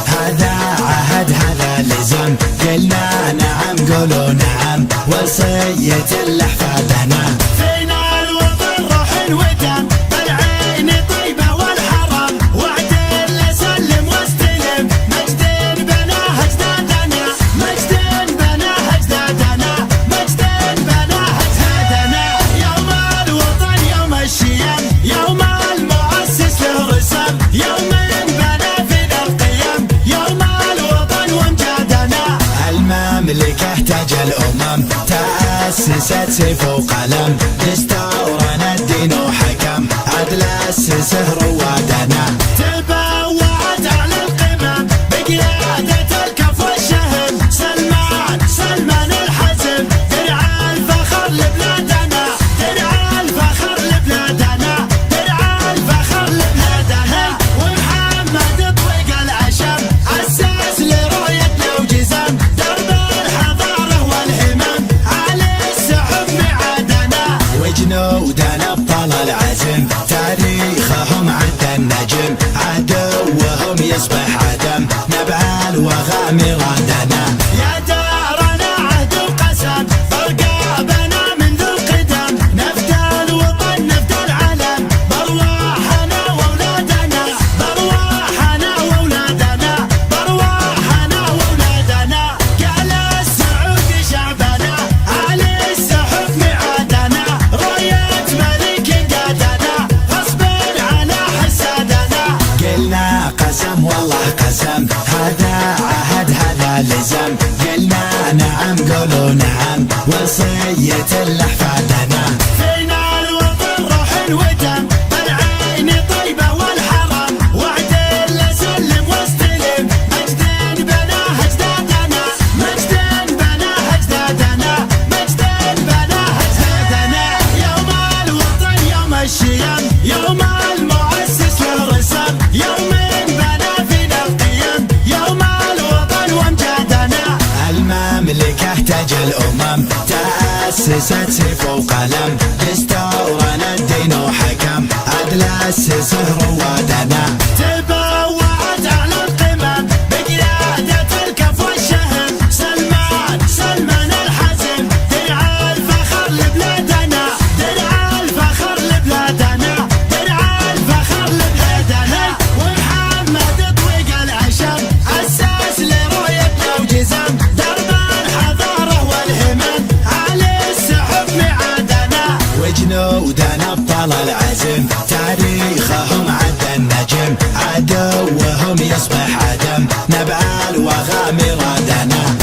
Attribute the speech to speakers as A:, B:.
A: هذا عهد هذا لزم، قلنا نعم قولوا نعم، وصية لأحفادنا.
B: فينا الوطن روح ودم، بالعين طيبة والحرم، وعدل سلم واستلم، مجد بناه اجدادنا، مجد بناه اجدادنا، مجد بناه اجدادنا. يوم الوطن يوم الشيم، يوم المؤسس له رسم، يوم بنى فينا القيم، يوم الوطن وامجادنا.
A: المملكة تاج الأمم، تأسست سيف وقلم، دستورنا الدين وحكم، عدل أسسه روادنا.
B: تبوعت على القمم بقيادة الكف والشهم، سلمان الحزم، درع الفخر لبلادنا، درع الفخر لبلادنا، درع الفخر لبلادنا. ومحمد طويق العشم، أسس لرؤيتنا وجزم، درب الحضارة والهمم، على السحب معادنا.
A: وجنودنا ابطال العزم، تاريخهم عد النجم، عدوهم يصبح عدم، نبع الوغى مرادنا.
B: يا دارنا عهد وقسم، فرقابنا منذ القدم، نفدى الوطن نفدى العلم، بارواحنا واولادنا، بارواحنا واولادنا، بارواحنا واولادنا. قال السعود شعبنا، علي السحب معادنا، راية ملك قادنا، غصب على حسادنا.
A: قلنا قسم والله قسم، هذا عهد هذا لزم، قلنا نعم قولوا نعم، وصية لأحفادنا.
B: فينا الوطن روح ودم، بالعين طيبة والحرم، وعدل سلم واستلم، مجد بناه اجدادنا، مجد بناه اجدادنا، مجد بناه اجدادنا. يوم الوطن يوم الشيم، يوم المؤسس له رسم، يوم بنى فينا القيم، يوم الوطن وامجادنا.
A: المملكة تاج الأمم، تأسست سيف وقلم، دستورنا الدين وحكم، عدل أسسه روادنا.
B: تبوعت على القمم بقيادة الكف والشهم، سلمان الحزم، درع الفخر لبلادنا، درع الفخر لبلادنا، درع الفخر لبلادنا. ومحمد طويق العشم، أسس لرؤيتنا وجزم، درب الحضارة والهمم، على السحب معادنا.
A: وجنودنا ابطال العزم، تاريخهم عد النجم، عدوهم يصبح عدم، نبع الوغى مرادنا.